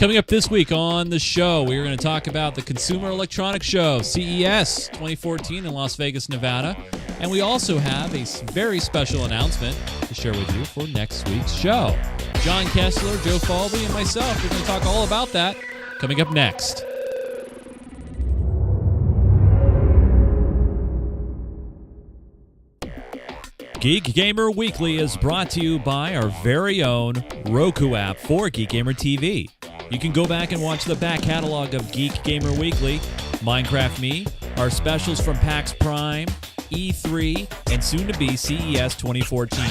Coming up this week on the show, we're going to talk about the Consumer Electronics Show, CES 2014 in Las Vegas, Nevada. And we also have a very special announcement to share with you for next week's show. John Kessler, Joe Falvey, and myself, we're going to talk all about that coming up next. Geek Gamer Weekly is brought to you by our very own Roku app for Geek Gamer TV. You can go back and watch the back catalog of Geek Gamer Weekly, Minecraft Me, our specials from PAX Prime, E3, and soon-to-be CES 2014.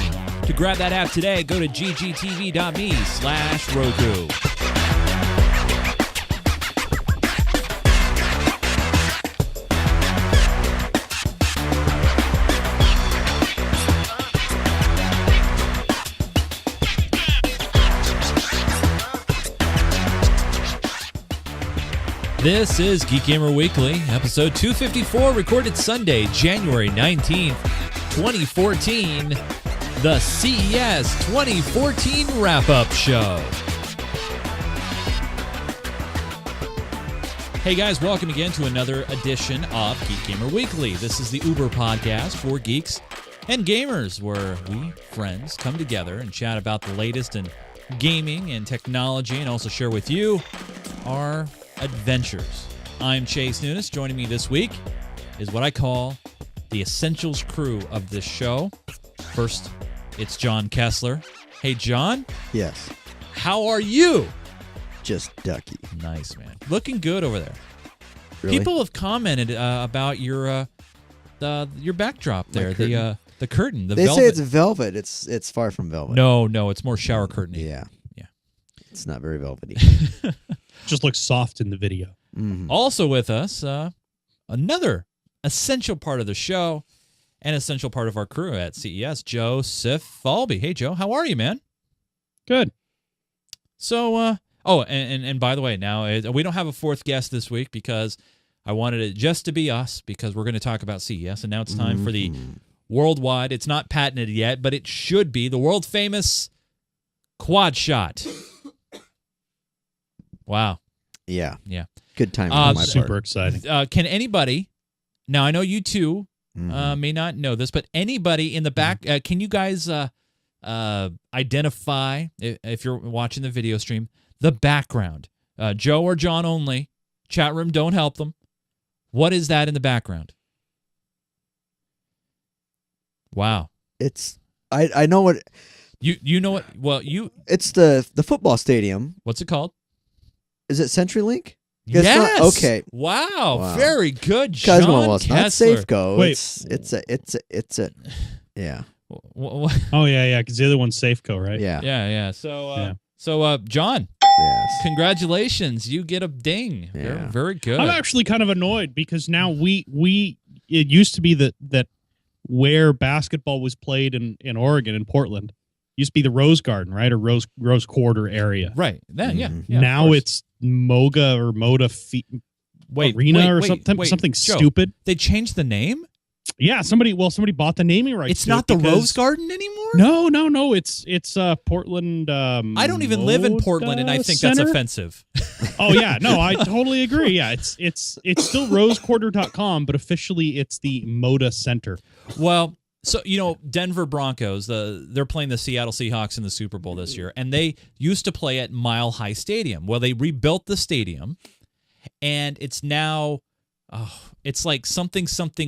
To grab that app today, go to ggtv.me/Roku. This is Geek Gamer Weekly, episode 254, recorded Sunday, January 19th, 2014, the CES 2014 wrap-up show. Hey guys, welcome again to another edition of Geek Gamer Weekly. This is the Uber podcast for geeks and gamers, where we, friends, come together and chat about the latest in gaming and technology, and also share with you our adventures. I'm Chase Nunes. Joining me this week is what I call the Essentials crew of this show. First, it's John Kessler. Hey, John. Yes. How are you? Just ducky. Nice, man. Looking good over there. Really? People have commented about your backdrop there, the curtain, the they velvet. say it's velvet. It's far from velvet. No, it's more shower curtain. Yeah. It's not very velvety. Just looks soft in the video. Mm-hmm. Also with us, another essential part of the show and essential part of our crew at CES, Joseph Falvey. Hey, Joe, how are you, man? Good. So, and by the way, now we don't have a fourth guest this week because I wanted it just to be us, because we're going to talk about CES, and now it's time for the worldwide, it's not patented yet, but it should be, the world famous quad shot. Wow. Yeah. Yeah. Good time on my Super part. exciting. Can anybody, now I know you two may not know this, but anybody in the back, can you guys identify, if you're watching the video stream, the background? Joe or John only. Chat room, don't help them. What is that in the background? Wow. It's I know what you know what? Well, it's the football stadium. what's it called? Is it CenturyLink? Yes. Okay. Wow. Very good, Because John well, it's not Kessler. Safeco. Wait. It's a yeah. Oh, yeah, because the other one's Safeco, right? Yeah. Yeah. So, John, Yes. congratulations. You get a ding. Yeah. Very good. I'm actually kind of annoyed because now it used to be that where basketball was played in Oregon, in Portland, used to be the Rose Garden, right? Or Rose Quarter area. Right. That, yeah. Mhm. Yeah, of Now course. it's Moga or Arena or something Joe, stupid. They changed the name? Yeah, somebody bought the naming rights. It's to not it the because- Rose Garden anymore? No. It's Portland. I don't even live in Portland, and I think Center? that's offensive. Oh yeah, no, I totally agree. Yeah, it's still rosequarter.com, but officially it's the Moda Center. Well, so, Denver Broncos, they're playing the Seattle Seahawks in the Super Bowl this year, and they used to play at Mile High Stadium. Well, they rebuilt the stadium, and it's now, it's like something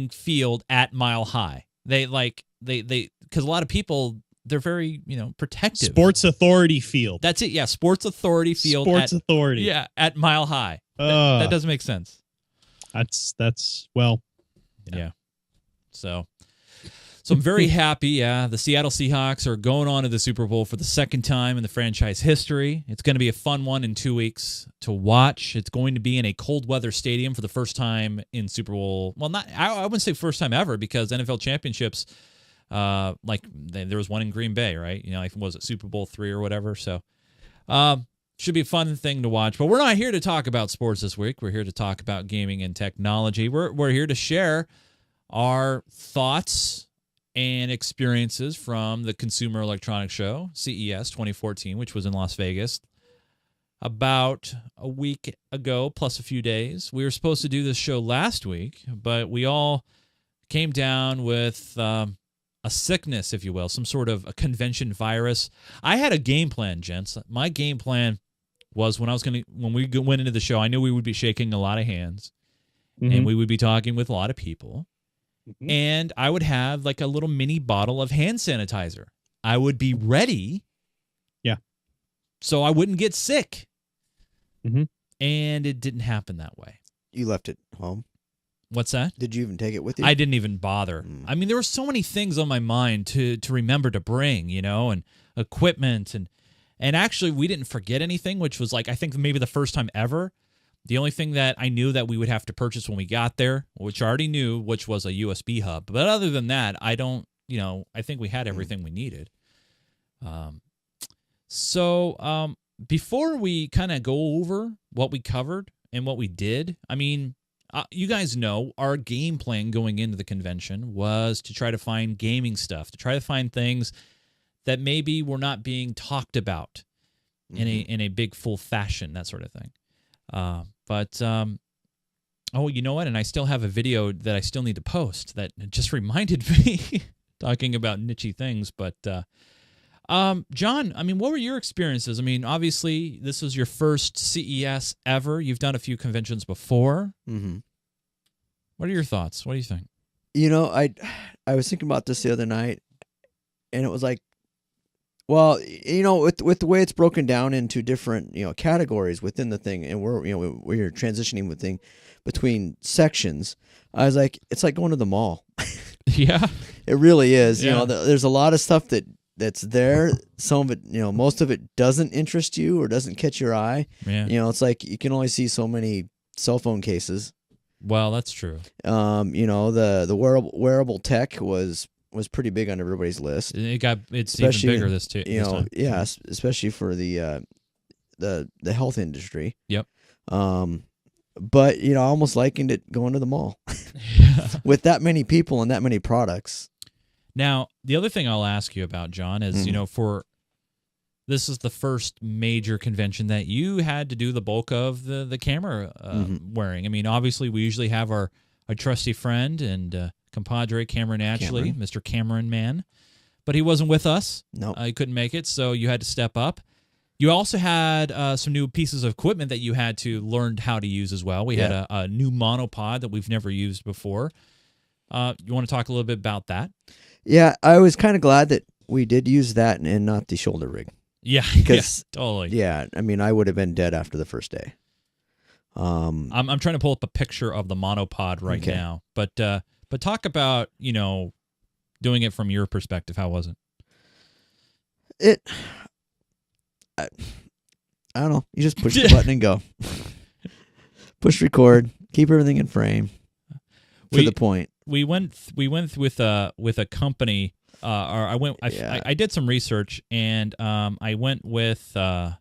field at Mile High. They because a lot of people, they're very, protective. Sports Authority Field. That's it, yeah, Sports Authority Field. Authority. Yeah, at Mile High. That doesn't make sense. That's well. Yeah. So I'm very happy. Yeah, the Seattle Seahawks are going on to the Super Bowl for the second time in the franchise history. It's going to be a fun one in 2 weeks to watch. It's going to be in a cold weather stadium for the first time in Super Bowl. Well, I wouldn't say first time ever, because NFL championships, there was one in Green Bay, right? Was it Super Bowl III or whatever? So, should be a fun thing to watch. But we're not here to talk about sports this week. We're here to talk about gaming and technology. We're here to share our thoughts and experiences from the Consumer Electronics Show, CES 2014, which was in Las Vegas about a week ago, plus a few days. We were supposed to do this show last week, but we all came down with a sickness, if you will, some sort of a convention virus. I had a game plan, gents. My game plan was when we went into the show, I knew we would be shaking a lot of hands, and we would be talking with a lot of people, and I would have like a little mini bottle of hand sanitizer. I would be ready, so I wouldn't get sick. And it didn't happen that way. You left it home. What's that? Did you even take it with you? I didn't even bother. I mean, there were so many things on my mind to remember to bring, and equipment, and actually we didn't forget anything, which was like, I think maybe the first time ever. The only thing that I knew that we would have to purchase when we got there, which I already knew, which was a USB hub. But other than that, I don't, I think we had everything we needed. So before we kind of go over what we covered and what we did, I mean, you guys know our game plan going into the convention was to try to find gaming stuff, to try to find things that maybe were not being talked about in a big full fashion, that sort of thing. Oh, you know what? And I still have a video that I still need to post that just reminded me talking about niche things. But John, I mean, what were your experiences? I mean, obviously, this was your first CES ever. You've done a few conventions before. What are your thoughts? What do you think? I was thinking about this the other night, and it was like, well, with the way it's broken down into different, categories within the thing, and we're transitioning with thing between sections. I was like, it's like going to the mall. Yeah, it really is. Yeah. There's a lot of stuff that's there. Some of it, most of it doesn't interest you or doesn't catch your eye. Yeah. It's like you can only see so many cell phone cases. Well, that's true. The wearable tech was pretty big on everybody's list. It's even bigger this time. Yeah, especially for the health industry. Yep. But I almost likened it going to the mall with that many people and that many products. Now, the other thing I'll ask you about, John, is this is the first major convention that you had to do the bulk of the camera wearing. I mean, obviously, we usually have our trusty friend and compadre Cameron Ashley, Mr. Cameron Man, but he wasn't with us. No, he couldn't make it, so you had to step up. You also had some new pieces of equipment that you had to learn how to use as well. We had a new monopod that we've never used before. You want to talk a little bit about that? Yeah, I was kind of glad that we did use that and not the shoulder rig. Yeah, because totally. Yeah, I mean, I would have been dead after the first day. I'm trying to pull up a picture of the monopod right now, but talk about doing it from your perspective. How was it? I don't know. You just push the button and go. Push record. Keep everything in frame. To the point. We went with a company. I did some research, and I went with a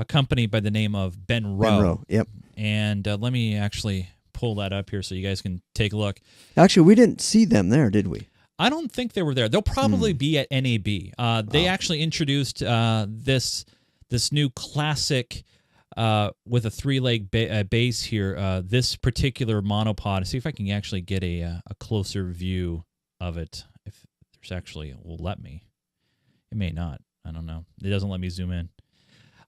company by the name of Ben Rowe. Yep. And let me actually pull that up here so you guys can take a look. Actually, we didn't see them there, did we? I don't think they were there. They'll probably be at NAB. They actually introduced this new classic with a 3-leg base here. This particular monopod. See if I can actually get a closer view of it. If there's actually, it will let me. It may not. I don't know. It doesn't let me zoom in.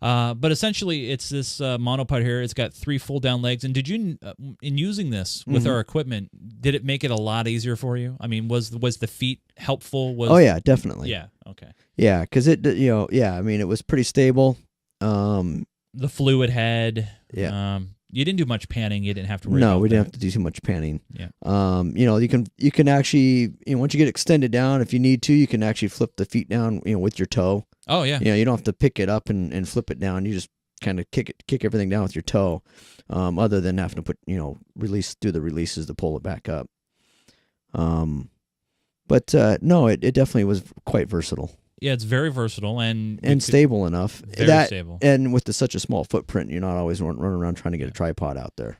But essentially, it's this monopod here. It's got 3 full-down legs. And did you, in using this with our equipment, did it make it a lot easier for you? I mean, was the feet helpful? Oh yeah, definitely. Yeah. Okay. Yeah, because it, I mean, it was pretty stable. The fluid head. Yeah. You didn't do much panning. You didn't have to worry No, about we didn't that. have to do too much panning. Yeah. You can actually, once you get extended down, if you need to, you can actually flip the feet down, with your toe. Oh yeah. You don't have to pick it up and flip it down. You just kind of kick everything down with your toe, other than having to put, do the releases to pull it back up. But no, it definitely was quite versatile. Yeah, it's very versatile and stable enough. Very stable. And with such a small footprint, you're not always running around trying to get a tripod out there,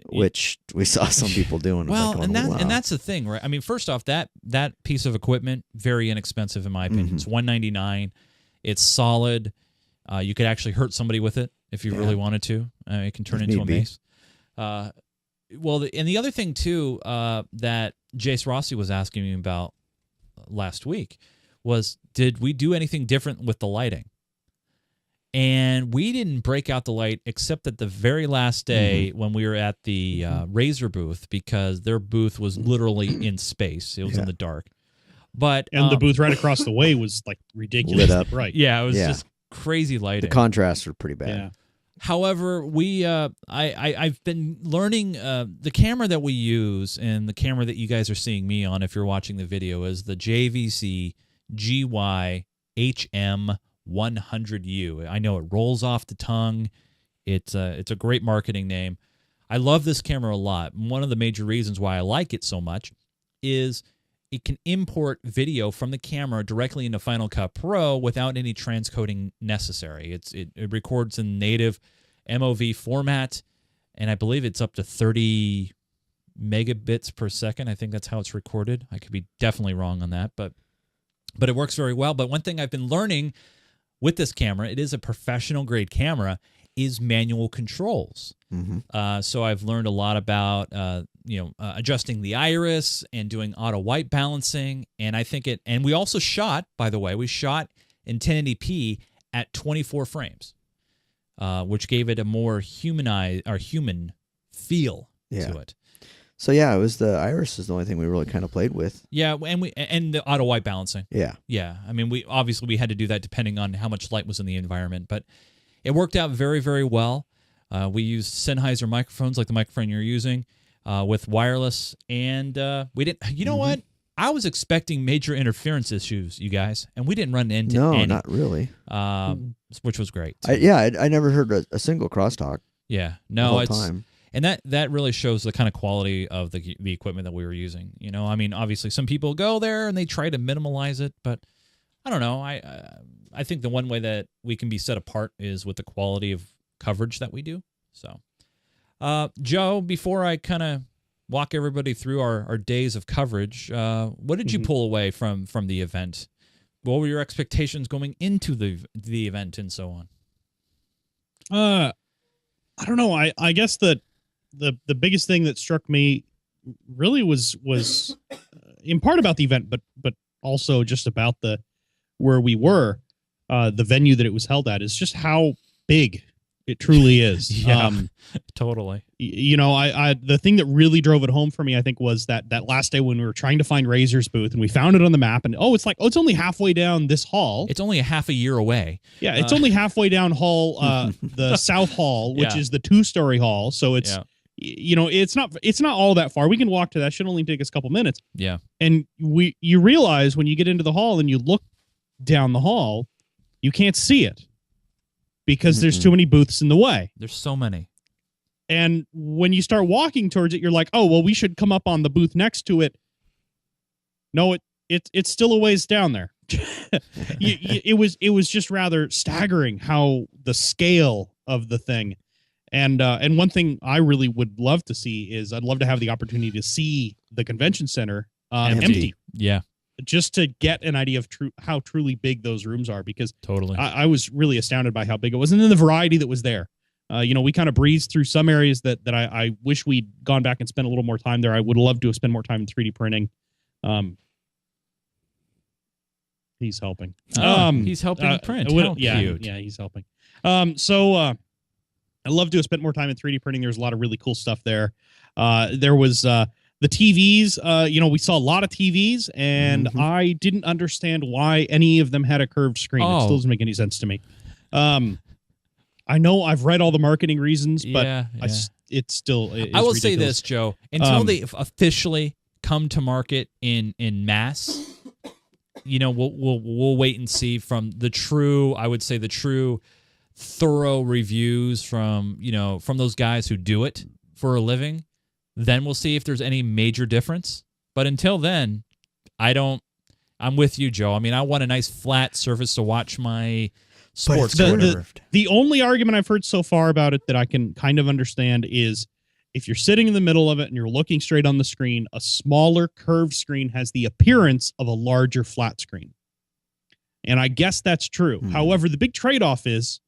which we saw some people doing. Well, and that's the thing, right? I mean, first off, that piece of equipment, very inexpensive in my opinion. It's $199. It's solid. You could actually hurt somebody with it if you Yeah. really wanted to. It can turn If into need a be. mace. And the other thing too that Jace Rossi was asking me about last week was, did we do anything different with the lighting? And we didn't break out the light except at the very last day when we were at the Razer booth, because their booth was literally in space. It was in the dark. But And the booth right across the way was like ridiculously Lit up. bright. yeah, it was just crazy lighting. The contrasts are pretty bad. Yeah. However, I've been learning the camera that we use, and the camera that you guys are seeing me on if you're watching the video, is the JVC GY HM 100U. I know it rolls off the tongue. It's a great marketing name. I love this camera a lot. One of the major reasons why I like it so much is it can import video from the camera directly into Final Cut Pro without any transcoding necessary. It records in native MOV format, and I believe it's up to 30 megabits per second. I think that's how it's recorded. I could be definitely wrong on that, but it works very well. But one thing I've been learning with this camera, it is a professional grade camera, is manual controls. So I've learned a lot about adjusting the iris and doing auto white balancing, and I think and we also shot, by the way, we shot in 1080p at 24 frames, which gave it a more human feel to it. So yeah, it was the iris is the only thing we really kind of played with. Yeah, and the auto white balancing. Yeah. I mean, we had to do that depending on how much light was in the environment, but it worked out very, very well. We used Sennheiser microphones like the microphone you're using with wireless, and we didn't. You know what? I was expecting major interference issues, you guys, and we didn't run into any. No, not really. Which was great. I never heard a single crosstalk. Yeah, the no, whole time. And that really shows the kind of quality of the equipment that we were using. You know, I mean, obviously some people go there and they try to minimalize it, but I don't know. I think the one way that we can be set apart is with the quality of coverage that we do. So, Joe, before I kind of walk everybody through our days of coverage, what did you pull away from the event? What were your expectations going into the event and so on? I don't know. I guess the biggest thing that struck me really was in part about the event, but also just about where we were, the venue that it was held at, is just how big it truly is. Yeah, totally. You know, I the thing that really drove it home for me, I think, was that last day when we were trying to find Razer's booth and we found it on the map, and it's only halfway down this hall. It's only a half a year away. Yeah, it's only halfway down hall, the South Hall, which is the 2-story hall. So it's it's not all that far. We can walk to that. Should only take us a couple minutes. Yeah. And you realize when you get into the hall and you look down the hall, you can't see it because there's too many booths in the way. There's so many. And when you start walking towards it, you're like, oh, well, we should come up on the booth next to it. No, it's still a ways down there. It was just rather staggering how the scale of the thing. And one thing I really would love to see is I'd love to have the opportunity to see the convention center empty. Yeah. Just to get an idea of how truly big those rooms are, because Totally. I was really astounded by how big it was, and then the variety that was there. We kind of breezed through some areas that I wish we'd gone back and spent a little more time there. I would love to have spent more time in 3D printing. He's helping. He's helping print. How cute. Yeah, he's helping. I'd love to have spent more time in 3D printing. There's a lot of really cool stuff there. There was the TVs. We saw a lot of TVs, and I didn't understand why any of them had a curved screen. It still doesn't make any sense to me. I know I've read all the marketing reasons, but it's still. I will ridiculous. say this, Joe. Until they officially come to market in mass, we'll wait and see from the true thorough reviews from those guys who do it for a living. Then we'll see if there's any major difference. But until then, I'm with you, Joe. I mean, I want a nice flat surface to watch my sports. The only argument I've heard so far about it that I can kind of understand is if you're sitting in the middle of it and you're looking straight on the screen, a smaller curved screen has the appearance of a larger flat screen. And I guess that's true. However, the big trade-off is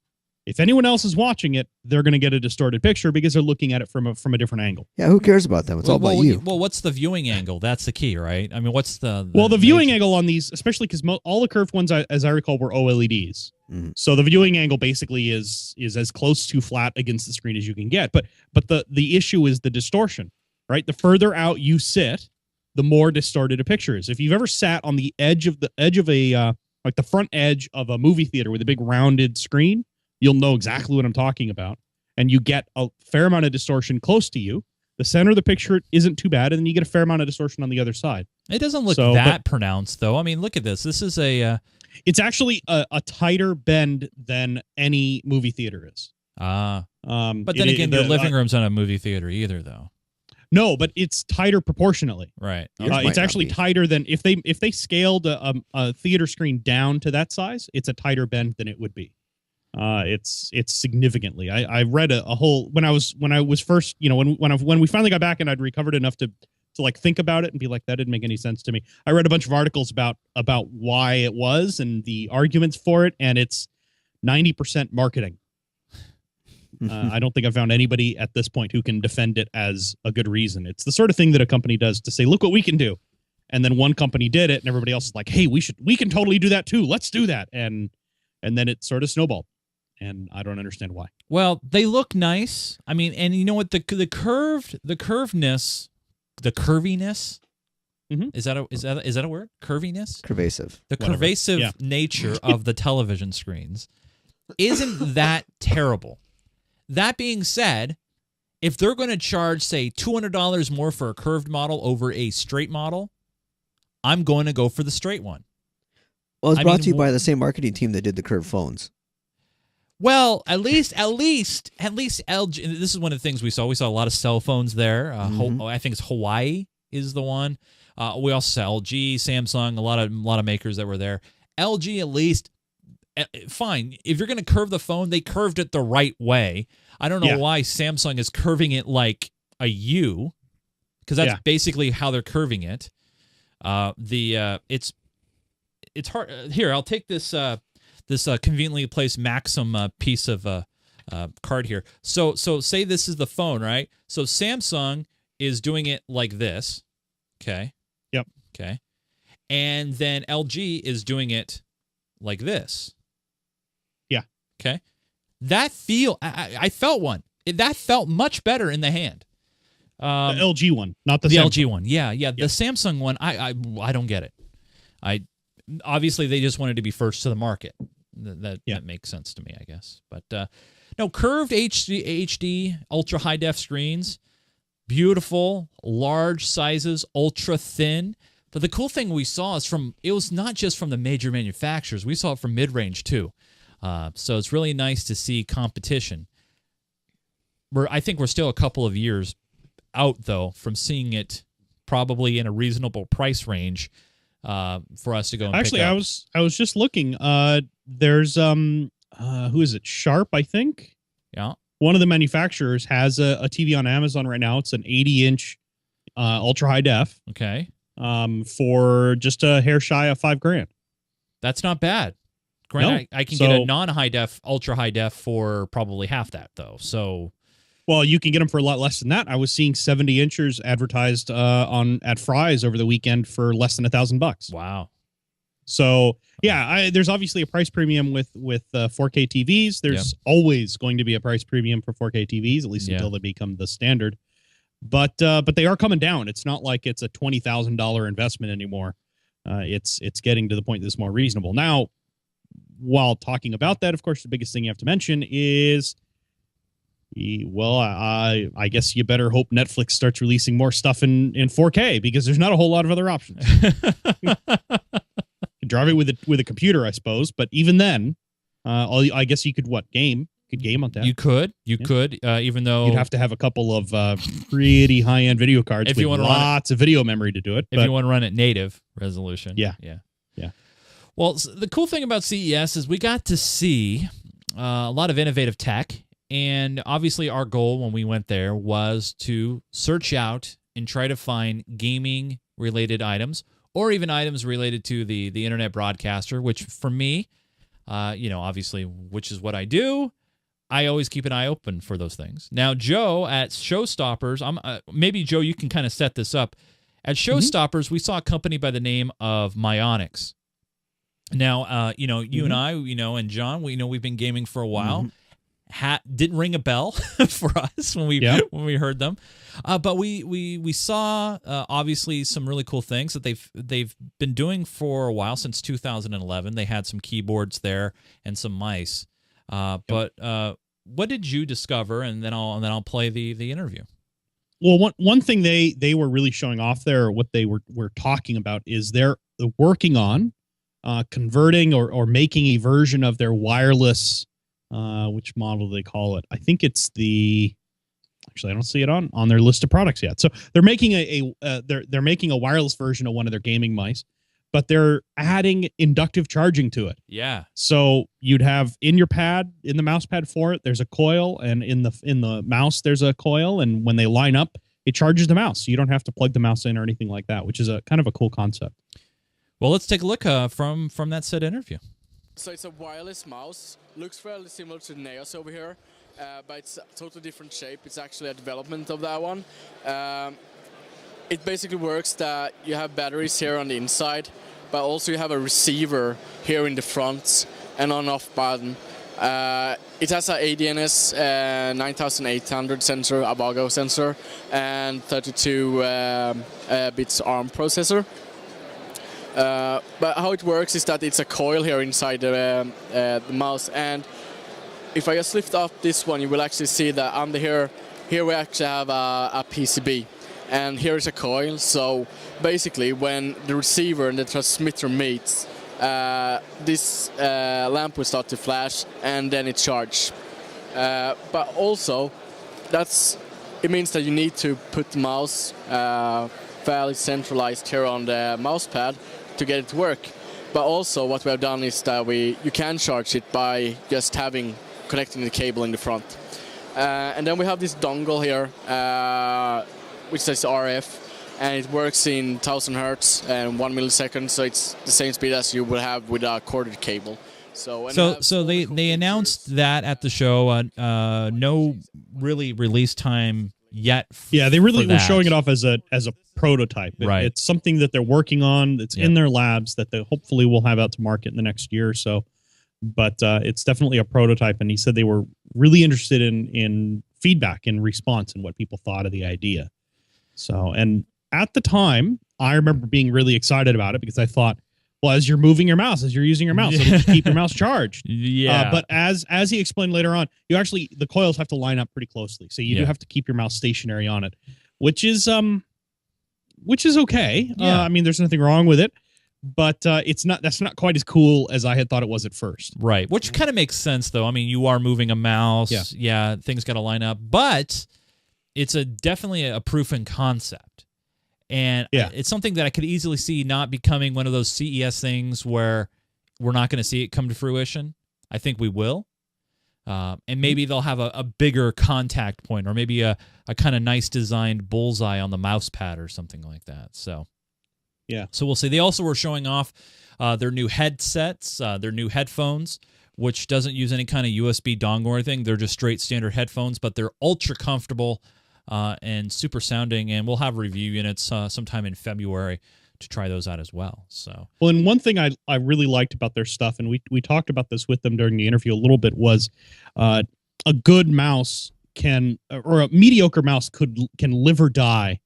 If anyone else is watching it, they're going to get a distorted picture because they're looking at it from a different angle. Yeah, who cares about them? It's all about you. Well, what's the viewing angle? That's the key, right? I mean, what's the viewing angle on these, especially because all the curved ones, as I recall, were OLEDs. Mm-hmm. So the viewing angle basically is as close to flat against the screen as you can get. But the issue is the distortion, right? The further out you sit, the more distorted a picture is. If you've ever sat on the edge of a like the front edge of a movie theater with a big rounded screen, you'll know exactly what I'm talking about. And you get a fair amount of distortion close to you. The center of the picture isn't too bad, and then you get a fair amount of distortion on the other side. It doesn't look that pronounced, though. I mean, look at this. This is a... It's actually a tighter bend than any movie theater is. But then again, your living room's not a movie theater either, though. No, but it's tighter proportionally. Right. It's actually tighter than if they scaled a theater screen down to that size. It's a tighter bend than it would be. It's significantly. I read a whole when I was first, when we finally got back and I'd recovered enough to like think about it and be like, that didn't make any sense to me. I read a bunch of articles about why it was and the arguments for it, and it's 90% marketing. I don't think I've found anybody at this point who can defend it as a good reason. It's the sort of thing that a company does to say, look what we can do. And then one company did it and everybody else is like, hey, we can totally do that too. Let's do that. And then it sort of snowballed. And I don't understand why. Well, they look nice. I mean, and you know what? The curviness. Mm-hmm. Is that a word? Curviness? Curvasive. The curvasive nature of the television screens isn't that terrible. That being said, if they're going to charge, say, $200 more for a curved model over a straight model, I'm going to go for the straight one. Well, it's brought to you by the same marketing team that did the curved phones. Well, at least LG. This is one of the things we saw. We saw a lot of cell phones there. I think it's Hawaii is the one. We also saw LG, Samsung, a lot of makers that were there. LG at least. Fine. If you're going to curve the phone, they curved it the right way. I don't know why Samsung is curving it like a U, because that's basically how they're curving it. It's hard. Here, I'll take this conveniently placed Maxim piece of card here. So say this is the phone, right? So Samsung is doing it like this. Okay. Yep. Okay. And then LG is doing it like this. Okay, I felt one. That felt much better in the hand. The LG one, not the LG one. Yeah. The Samsung one, I don't get it. Obviously they just wanted to be first to the market. That makes sense to me, I guess. But no, curved HD ultra high def screens, beautiful, large sizes, ultra thin. But the cool thing we saw is it was not just from the major manufacturers. We saw it from mid range too. So it's really nice to see competition. I think we're still a couple of years out, though, from seeing it probably in a reasonable price range for us to go and actually pick up. I was just looking. There's who is it? Sharp, I think. Yeah. One of the manufacturers has a TV on Amazon right now. It's an 80-inch ultra high def. Okay. For just a hair shy of $5,000. That's not bad. Granted, I can get a non-high def, ultra high def for probably half that, though. So, well, you can get them for a lot less than that. I was seeing 70-inchers advertised at Fry's over the weekend for less than $1,000. Wow. So there's obviously a price premium with 4K TVs. There's always going to be a price premium for 4K TVs, at least until they become the standard. But they are coming down. It's not like it's a $20,000 investment anymore. It's getting to the point that's more reasonable now. While talking about that, of course, the biggest thing you have to mention is, well, I guess you better hope Netflix starts releasing more stuff in 4K because there's not a whole lot of other options. You can drive it with a computer, I suppose, but even then, I guess you could game. You could game on that. You could, even though you'd have to have a couple of pretty high-end video cards with lots of video memory to do it. If you want to run it native resolution, yeah. Well, the cool thing about CES is we got to see a lot of innovative tech, and obviously our goal when we went there was to search out and try to find gaming-related items or even items related to the internet broadcaster, which for me, obviously, which is what I do, I always keep an eye open for those things. Now, Joe at Showstoppers, maybe Joe, you can kind of set this up. At Showstoppers, we saw a company by the name of Myonix. Now, you and I, and John, we've been gaming for a while. Didn't ring a bell for us when we heard them, but we saw obviously some really cool things that they've been doing for a while, since 2011. They had some keyboards there and some mice. But what did you discover? And then I'll play the interview. Well, one thing they were really showing off there, what they were talking about, is they're working on converting or making a version of their wireless. Which model do they call it? I think it's actually, I don't see it on their list of products yet. So they're making they're making a wireless version of one of their gaming mice, but they're adding inductive charging to it. Yeah. So you'd have in the mouse pad for it, there's a coil, and in the mouse there's a coil, and when they line up, it charges the mouse. So you don't have to plug the mouse in or anything like that, which is a kind of a cool concept. Well, let's take a look from that said interview. So it's a wireless mouse. Looks fairly similar to the Neos over here, but it's a totally different shape. It's actually a development of that one. It basically works that you have batteries here on the inside, but also you have a receiver here in the front and on-off button. It has an ADNS 9800 sensor, a Vago sensor, and 32 bits ARM processor. But how it works is that it's a coil here inside the mouse, and if I just lift up this one, you will actually see that under here we actually have a PCB, and here is a coil. So basically, when the receiver and the transmitter meets, this lamp will start to flash, and then it charges. But also, it means that you need to put the mouse fairly centralized here on the mouse pad to get it to work. But also what we have done is that you can charge it by just connecting the cable in the front. And then we have this dongle here, which says RF, and it works in 1000 hertz and 1 millisecond, so it's the same speed as you would have with a corded cable. So they announced that at the show. No really release time yet. They really were showing it off as a prototype. Right. It's something that they're working on. It's in their labs that they hopefully will have out to market in the next year or so. But it's definitely a prototype, and he said they were really interested in feedback and response and what people thought of the idea. So, and at the time, I remember being really excited about it because I thought, well, as you're moving your mouse, as you're using your mouse, it'll just keep your mouse charged. Yeah. But as he explained later on, the coils have to line up pretty closely, so you do have to keep your mouse stationary on it, which is okay. Yeah. I mean, there's nothing wrong with it, but that's not quite as cool as I had thought it was at first. Right, which kind of makes sense, though. I mean, you are moving a mouse. Yeah, things got to line up, but it's definitely a proven concept. And it's something that I could easily see not becoming one of those CES things where we're not going to see it come to fruition. I think we will. And maybe they'll have a bigger contact point, or maybe a kind of nice designed bullseye on the mouse pad or something like that. So we'll see. They also were showing off their new headsets, their new headphones, which doesn't use any kind of USB dongle or anything. They're just straight standard headphones, but they're ultra comfortable and super sounding. And we'll have review units sometime in February to try those out as well. So, well, and one thing I really liked about their stuff, and we talked about this with them during the interview a little bit, was a good mouse or a mediocre mouse can live or die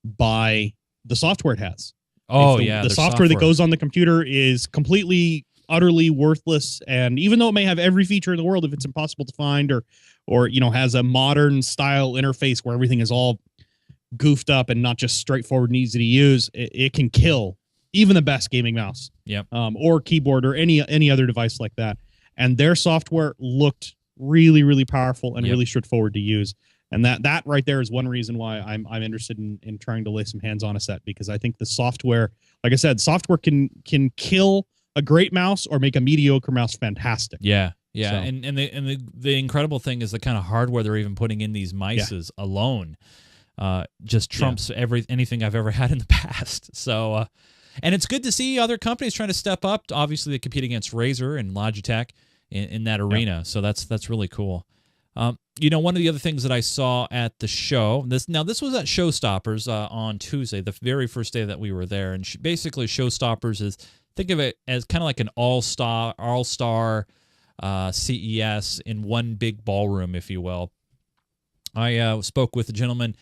by the software it has. Oh, the software that goes on the computer is completely, utterly worthless, and even though it may have every feature in the world, if it's impossible to find or has a modern style interface where everything is all goofed up and not just straightforward and easy to use, it can kill even the best gaming mouse. Yep. Or keyboard or any other device like that. And their software looked really, really powerful and really straightforward to use. And that right there is one reason why I'm interested in trying to lay some hands on a set, because I think the software, like I said, software can kill a great mouse or make a mediocre mouse fantastic. Yeah. Yeah. So. And the incredible thing is the kind of hardware they're even putting in these mices alone just trumps anything I've ever had in the past. So, and it's good to see other companies trying to step up. Obviously, they compete against Razer and Logitech in that arena. So that's really cool. One of the other things that I saw at the show, this was at Showstoppers on Tuesday, the very first day that we were there, and basically Showstoppers is, think of it as kind of like an all-star CES in one big ballroom, if you will. I spoke with a gentleman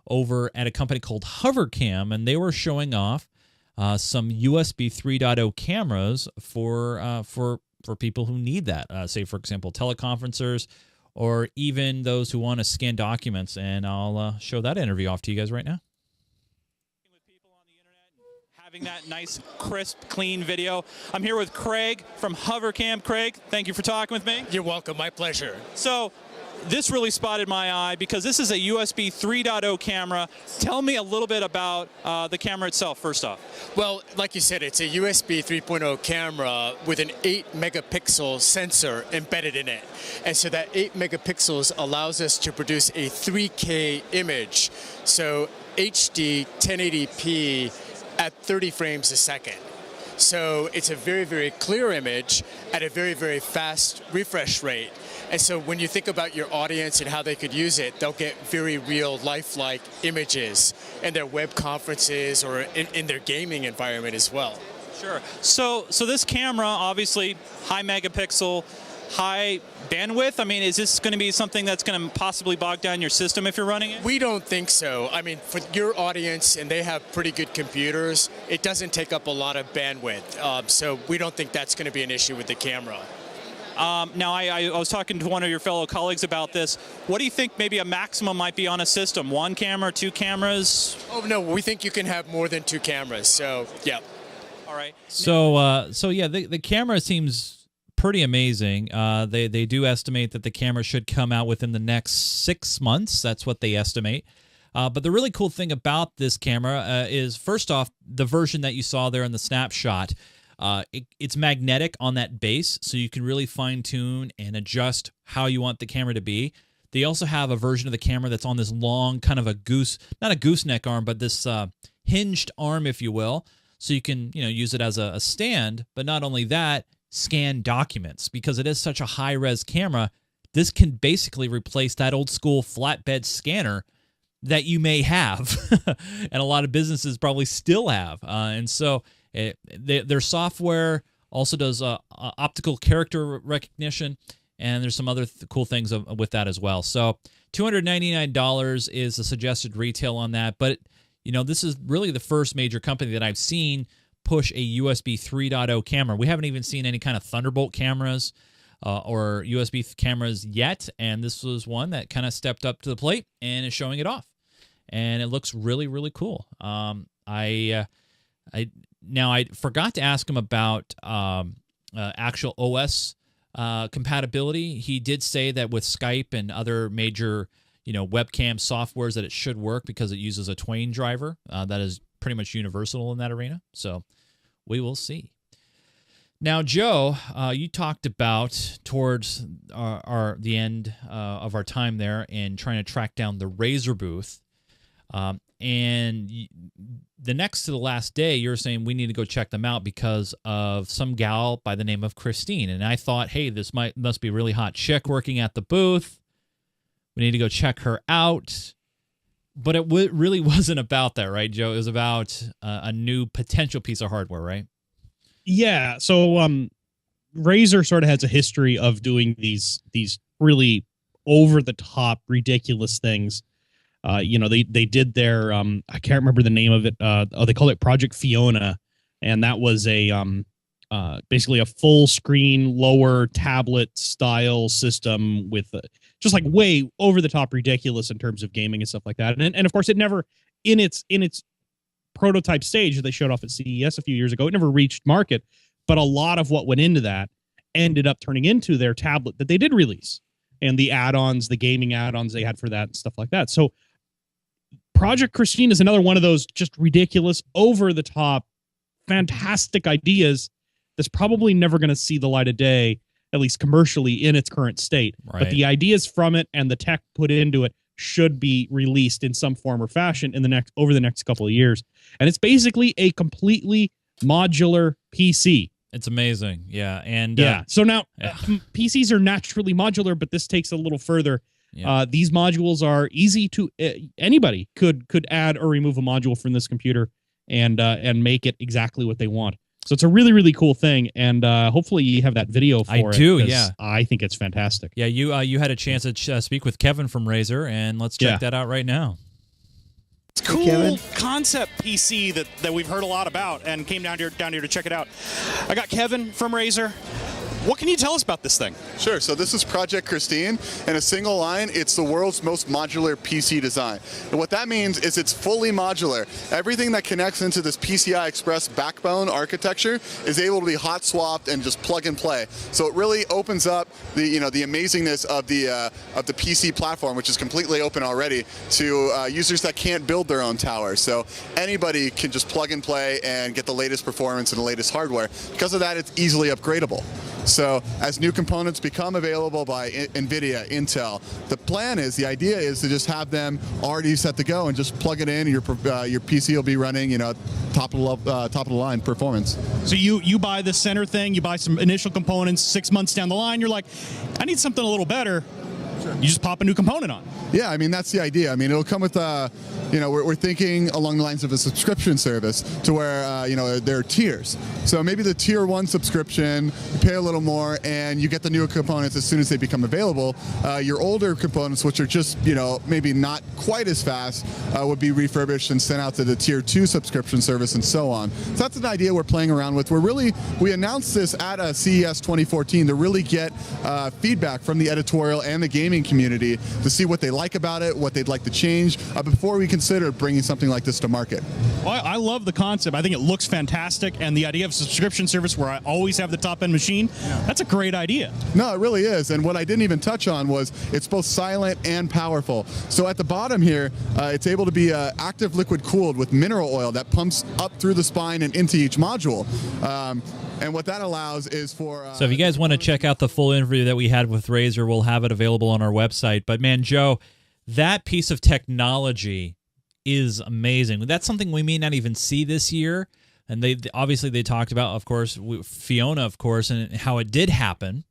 over at a company called Hovercam, and they were showing off some USB 3.0 cameras for people who need that. Say, for example, teleconferencers, or even those who want to scan documents. And I'll show that interview off to you guys right now. With people on the internet, having that nice, crisp, clean video. I'm here with Craig from Hovercam. Craig, thank you for talking with me. You're welcome. My pleasure. So, this really spotted my eye because this is a USB 3.0 camera. Tell me a little bit about the camera itself, first off. Well, like you said, it's a USB 3.0 camera with an 8 megapixel sensor embedded in it. And so that 8 megapixels allows us to produce a 3K image. So HD 1080p at 30 frames a second. So it's a very, very clear image at a very, very fast refresh rate. And so when you think about your audience and how they could use it, they'll get very real, lifelike images in their web conferences or in their gaming environment as well. Sure. So this camera, obviously, high megapixel, high bandwidth. I mean, is this going to be something that's going to possibly bog down your system if you're running it? We don't think so. I mean, for your audience, and they have pretty good computers, it doesn't take up a lot of bandwidth. So we don't think that's going to be an issue with the camera. Now, I was talking to one of your fellow colleagues about this. What do you think maybe a maximum might be on a system? One camera, two cameras? Oh, no, we think you can have more than two cameras. So, yeah. All right. So yeah, the camera seems pretty amazing. They do estimate that the camera should come out within the next 6 months. That's what they estimate. But the really cool thing about this camera is, first off, the version that you saw there in the snapshot. It's magnetic on that base, so you can really fine-tune and adjust how you want the camera to be. They also have a version of the camera that's on this long, kind of not a gooseneck arm, but this hinged arm, if you will, so you can use it as a stand. But not only that, scan documents. Because it is such a high-res camera, this can basically replace that old-school flatbed scanner that you may have, and a lot of businesses probably still have. And so their software also does optical character recognition, and there's some other cool things with that as well. So $299 is the suggested retail on that. But this is really the first major company that I've seen push a USB 3.0 camera. We haven't even seen any kind of Thunderbolt cameras or USB cameras yet, and this was one that kind of stepped up to the plate and is showing it off, and it looks really, really cool. Now, I forgot to ask him about actual OS compatibility. He did say that with Skype and other major, webcam softwares that it should work because it uses a Twain driver that is pretty much universal in that arena. So we will see. Now, Joe, you talked about towards the end of our time there in trying to track down the Razer booth. And the next to the last day, you're saying we need to go check them out because of some gal by the name of Christine. And I thought, hey, this must be a really hot chick working at the booth. We need to go check her out. But it really wasn't about that, right, Joe? It was about a new potential piece of hardware, right? Yeah. So Razer sort of has a history of doing these really over-the-top, ridiculous things. They did their I can't remember the name of it. They call it Project Fiona, and that was a basically a full screen lower tablet style system with just like way over the top ridiculous in terms of gaming and stuff like that. And of course, it never in its prototype stage that they showed off at CES a few years ago, it never reached market. But a lot of what went into that ended up turning into their tablet that they did release, and the add-ons, the gaming add-ons they had for that and stuff like that. So Project Christine is another one of those just ridiculous, over-the-top, fantastic ideas that's probably never going to see the light of day, at least commercially, in its current state. Right. But the ideas from it and the tech put into it should be released in some form or fashion over the next couple of years. And it's basically a completely modular PC. It's amazing. Yeah. And So now yeah. PCs are naturally modular, but this takes a little further. Yeah. These modules are easy to anybody could add or remove a module from this computer and make it exactly what they want. So it's a really, really cool thing, and hopefully you have that video for it. I do, 'cause yeah. I think it's fantastic. Yeah, you had a chance to speak with Kevin from Razer, and let's check that out right now. It's cool Kevin. concept PC that we've heard a lot about and came down here to check it out. I got Kevin from Razer. What can you tell us about this thing? Sure. So this is Project Christine. In a single line, it's the world's most modular PC design. And what that means is it's fully modular. Everything that connects into this PCI Express backbone architecture is able to be hot swapped and just plug and play. So it really opens up the amazingness of the PC platform, which is completely open already, to users that can't build their own towers. So anybody can just plug and play and get the latest performance and the latest hardware. Because of that, it's easily upgradable. So as new components become available by NVIDIA, Intel, the idea is to just have them already set to go and just plug it in. Your PC will be running, top of the line performance. So you buy the center thing, you buy some initial components, 6 months down the line, you're like, I need something a little better. You just pop a new component on. Yeah, I mean, that's the idea. I mean, it'll come with, we're thinking along the lines of a subscription service to where, there are tiers. So maybe the tier 1 subscription, you pay a little more and you get the newer components as soon as they become available. Your older components, which are just, maybe not quite as fast, would be refurbished and sent out to the tier 2 subscription service and so on. So that's an idea we're playing around with. We announced this at CES 2014 to really get feedback from the editorial and the gaming community to see what they like about it, what they'd like to change before we consider bringing something like this to market. Well, I love the concept. I think it looks fantastic, and the idea of a subscription service where I always have the top-end machine, that's a great idea. No, it really is. And what I didn't even touch on was it's both silent and powerful. So at the bottom here, it's able to be active liquid cooled with mineral oil that pumps up through the spine and into each module. And what that allows is for... So if you guys want to check out the full interview that we had with Razer, we'll have it available on our website. But man, Joe, that piece of technology is amazing. That's something we may not even see this year. And they talked about, of course, Fiona, of course, and how it did happen.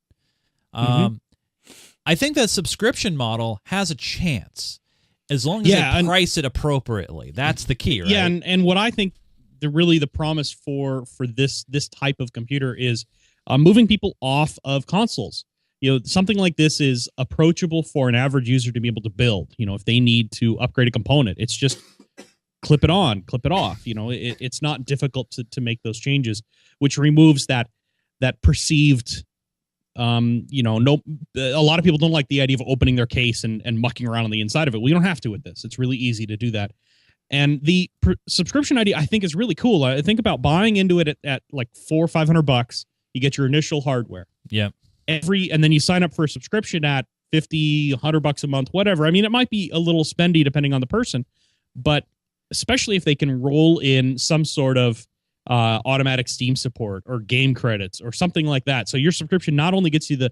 I think that subscription model has a chance as long as they price it appropriately. That's the key, right? Yeah, and what I think the promise for this type of computer is moving people off of consoles. Something like this is approachable for an average user to be able to build. If they need to upgrade a component, it's just clip it on, clip it off. It's not difficult to make those changes, which removes that perceived. A lot of people don't like the idea of opening their case and mucking around on the inside of it. We don't have to with this. It's really easy to do that. And the subscription idea, I think, is really cool. I think about buying into it at like $400 or $500. You get your initial hardware. Yeah. And then you sign up for a subscription at $50, $100 a month, whatever. I mean, it might be a little spendy depending on the person, but especially if they can roll in some sort of automatic Steam support or game credits or something like that. So your subscription not only gets you the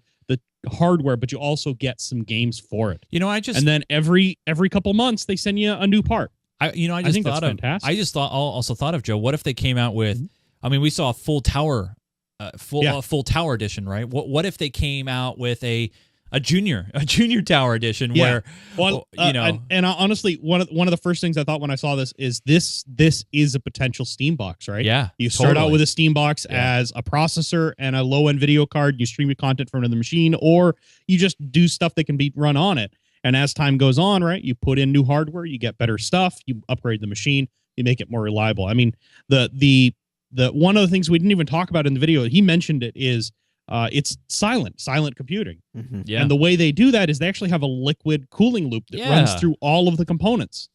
hardware, but you also get some games for it. And then every couple months they send you a new part. I think that's fantastic. I just also thought of, Joe, what if they came out with, I mean, we saw a full tower, full tower edition, right? What if they came out with a junior tower edition where, and honestly, one of the first things I thought when I saw this is a potential Steam box, right? Yeah, you start out with a Steam box as a processor and a low-end video card. You stream your content from another machine, or you just do stuff that can be run on it. And as time goes on, right, you put in new hardware, you get better stuff, you upgrade the machine, you make it more reliable. I mean, the one of the things we didn't even talk about in the video, he mentioned it, is it's silent computing. Yeah. And the way they do that is they actually have a liquid cooling loop that runs through all of the components.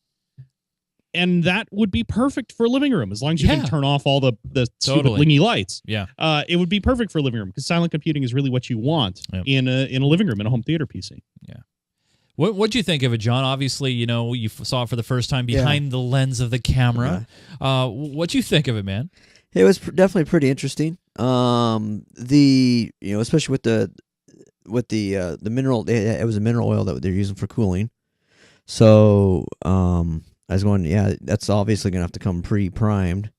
And that would be perfect for a living room, as long as you can turn off all the stupid blingy lights. Yeah. It would be perfect for a living room, because silent computing is really what you want in a living room, in a home theater PC. Yeah. What'd you think of it, John? Obviously, you saw it for the first time behind the lens of the camera. What'd you think of it, man? It was definitely pretty interesting. Especially with the mineral, it was a mineral oil that they're using for cooling. So I was going, that's obviously gonna have to come pre-primed,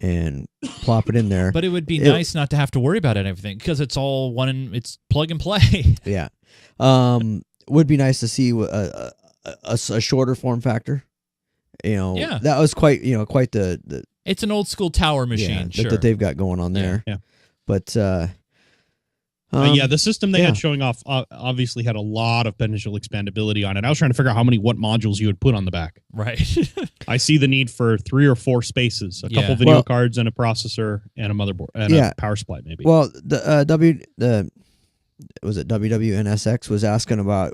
and plop it in there. But it would be nice not to have to worry about it and everything because it's all it's plug and play. Yeah. Would be nice to see a shorter form factor. Yeah. That was quite the It's an old school tower machine, sure. that they've got going on there. Yeah. But the system they had showing off obviously had a lot of potential expandability on it. I was trying to figure out what modules you would put on the back. Right. I see the need for 3 or 4 spaces, a couple video cards and a processor and a motherboard and a power supply maybe. Well, WWNSX was asking about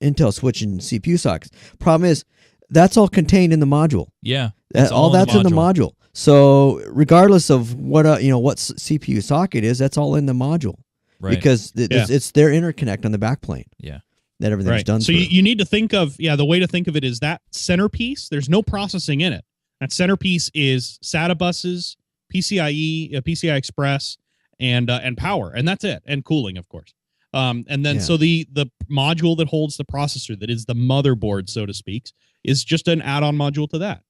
Intel switching CPU sockets. Problem is that's all contained in the module. Yeah. All that's in the module. So regardless of what what CPU socket is, that's all in the module. Right. Because it's their interconnect on the backplane. Yeah. That everything's done. So you need to think of the way to think of it is that centerpiece. There's no processing in it. That centerpiece is SATA buses, PCIe, PCI Express, and power, and that's it, and cooling, of course. And then so the module that holds the processor, that is the motherboard, so to speak, is just an add-on module to that.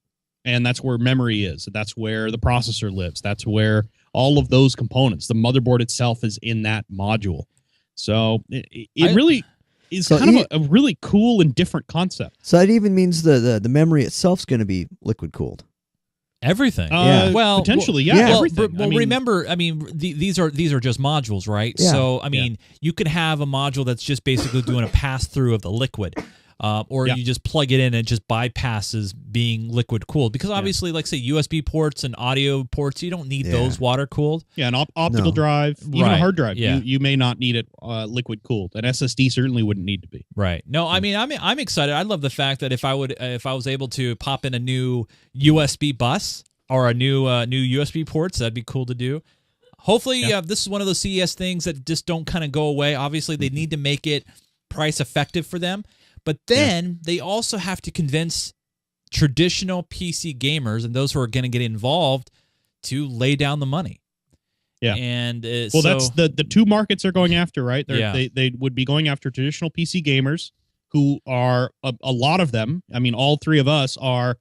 And that's where memory is. That's where the processor lives. That's where all of those components, the motherboard itself is in that module. So it really is kind of a really cool and different concept. So that even means the memory itself is going to be liquid cooled. Everything. Well, potentially, everything. Well, remember, these are just modules, right? Yeah. So, you could have a module that's just basically doing a pass through of the liquid. Or you just plug it in and it just bypasses being liquid cooled. Because obviously, like say USB ports and audio ports, you don't need those water cooled. Yeah, an optical drive, even a hard drive, you may not need it liquid cooled. An SSD certainly wouldn't need to be. Right. No, I'm excited. I love the fact that if I was able to pop in a new USB bus or a new USB ports, that'd be cool to do. Hopefully, this is one of those CES things that just don't kind of go away. Obviously, they need to make it price effective for them. But then they also have to convince traditional PC gamers and those who are going to get involved to lay down the money. Yeah. And that's the two markets they're going after, right? They would be going after traditional PC gamers who are a lot of them. All 3 of us are,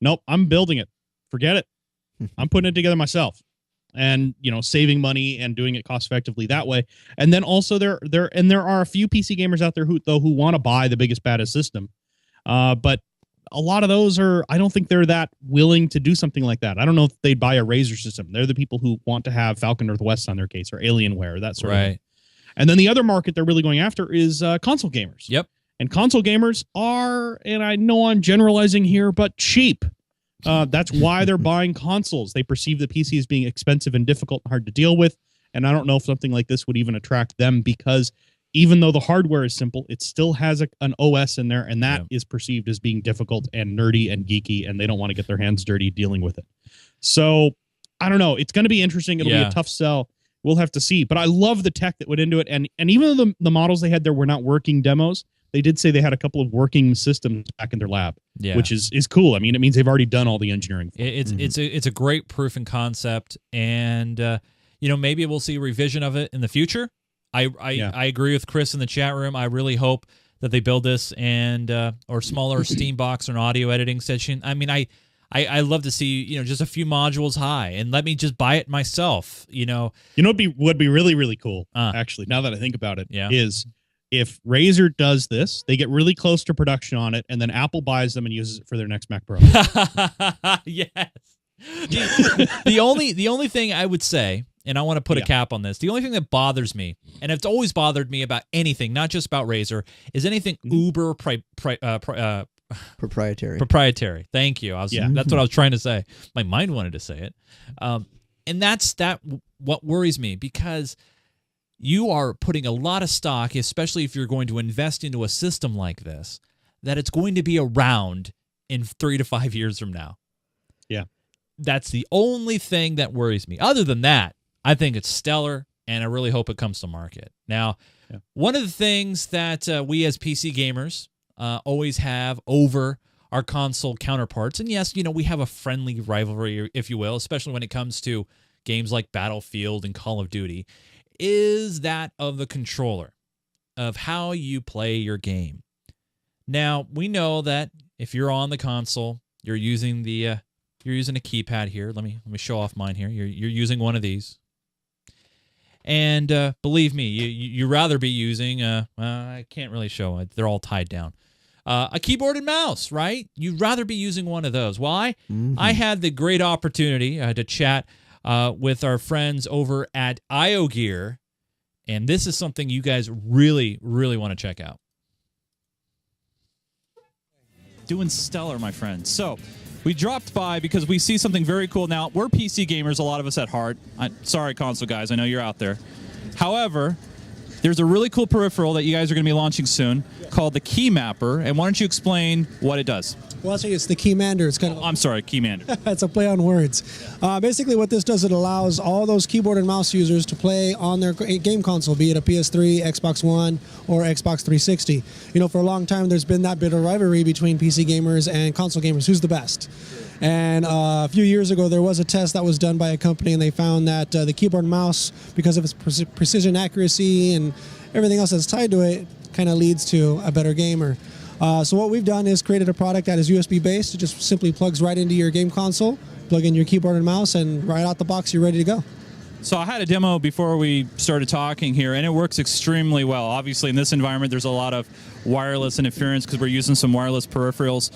nope, I'm building it. Forget it. I'm putting it together myself. And saving money and doing it cost effectively that way. And then also there are a few PC gamers out there who want to buy the biggest baddest system, but a lot of those I don't think they're that willing to do something like that. I don't know if they'd buy a Razer system. They're the people who want to have Falcon Northwest on their case or Alienware or that sort of thing. And then the other market they're really going after is console gamers. Yep. And console gamers are, and I know I'm generalizing here, but cheap. That's why they're buying consoles. They perceive the PC as being expensive and difficult and hard to deal with. And I don't know if something like this would even attract them because even though the hardware is simple, it still has an OS in there, and that is perceived as being difficult and nerdy and geeky, and they don't want to get their hands dirty dealing with it. So I don't know. It's going to be interesting. It'll be a tough sell. We'll have to see. But I love the tech that went into it. And even though the models they had there were not working demos, they did say they had a couple of working systems back in their lab, which is cool. It means they've already done all the engineering. It's a great proof and concept, and maybe we'll see a revision of it in the future. I agree with Chris in the chat room. I really hope that they build this and or smaller Steam box or an audio editing session. I love to see just a few modules high and let me just buy it myself. Would be really really cool. Actually, now that I think about it, is if Razer does this, they get really close to production on it, and then Apple buys them and uses it for their next Mac Pro. Yes. The only thing I would say, and I want to put a cap on this, the only thing that bothers me, and it's always bothered me about anything, not just about Razer, is anything uber proprietary. Proprietary. Thank you. That's what I was trying to say. My mind wanted to say it. And that's what worries me, because you are putting a lot of stock, especially if you're going to invest into a system like this, that it's going to be around in 3 to 5 years from now. Yeah. That's the only thing that worries me. Other than that, I think it's stellar, and I really hope it comes to market. Now, one of the things that we as PC gamers always have over our console counterparts, and yes, we have a friendly rivalry, if you will, especially when it comes to games like Battlefield and Call of Duty, is that of the controller, of how you play your game. Now, we know that if you're on the console, you're using the You're using a keypad here. Let me show off mine here. You're using one of these. And believe me, you rather be using I can't really show it. They're all tied down. A keyboard and mouse, right? You'd rather be using one of those. Why? I had the great opportunity to chat with our friends over at IoGear, and this is something you guys really, really want to check out. Doing stellar, my friend. So we dropped by because we see something very cool. Now, we're PC gamers, a lot of us at heart. Sorry, console guys, I know you're out there. However, there's a really cool peripheral that you guys are going to be launching soon called the Key Mapper. And why don't you explain what it does? Well, actually, it's the Keymander. It's kind of. I'm sorry, Keymander. It's a play on words. Basically, what this does, it allows all those keyboard and mouse users to play on their game console, be it a PS3, Xbox One, or Xbox 360. You know, for a long time, there's been that bit of rivalry between PC gamers and console gamers. Who's the best? And a few years ago, there was a test that was done by a company, and they found that the keyboard and mouse, because of its precision accuracy and everything else that's tied to it, kind of leads to a better gamer. So what we've done is created a product that is USB-based. It just simply plugs right into your game console, plug in your keyboard and mouse, and right out the box, you're ready to go. So I had a demo before we started talking here, and it works extremely well. Obviously, in this environment, there's a lot of wireless interference because we're using some wireless peripherals,